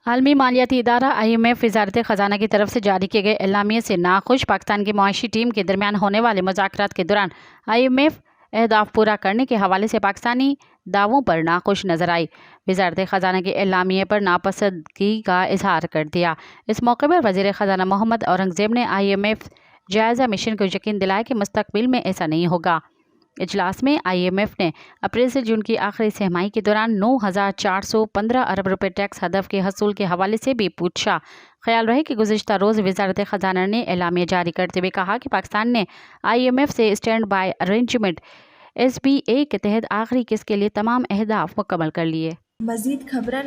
عالمی مالیاتی ادارہ IMF وزارت خزانہ کی طرف سے جاری کیے گئے اعلامیے سے ناخوش پاکستان کی معاشی ٹیم کے درمیان ہونے والے مذاکرات کے دوران IMF اہداف پورا کرنے کے حوالے سے پاکستانی دعووں پر ناخوش نظر آئی۔ وزارت خزانہ کے اعلامیے پر ناپسندگی کا اظہار کر دیا۔ اس موقع پر وزیر خزانہ محمد اورنگزیب نے IMF جائزہ مشن کو یقین دلایا کہ مستقبل میں ایسا نہیں ہوگا۔ اجلاس میں IMF نے اپریل سے جون کی آخری سہ ماہی کے دوران 9,415 ارب روپے ٹیکس ہدف کے حصول کے حوالے سے بھی پوچھا۔ خیال رہے کہ گزشتہ روز وزارت خزانہ نے اعلامیہ جاری کرتے ہوئے کہا کہ پاکستان نے IMF سے اسٹینڈ بائی ارینجمنٹ SBA کے تحت آخری قسط کے لیے تمام اہداف مکمل کر لیے۔ مزید خبرن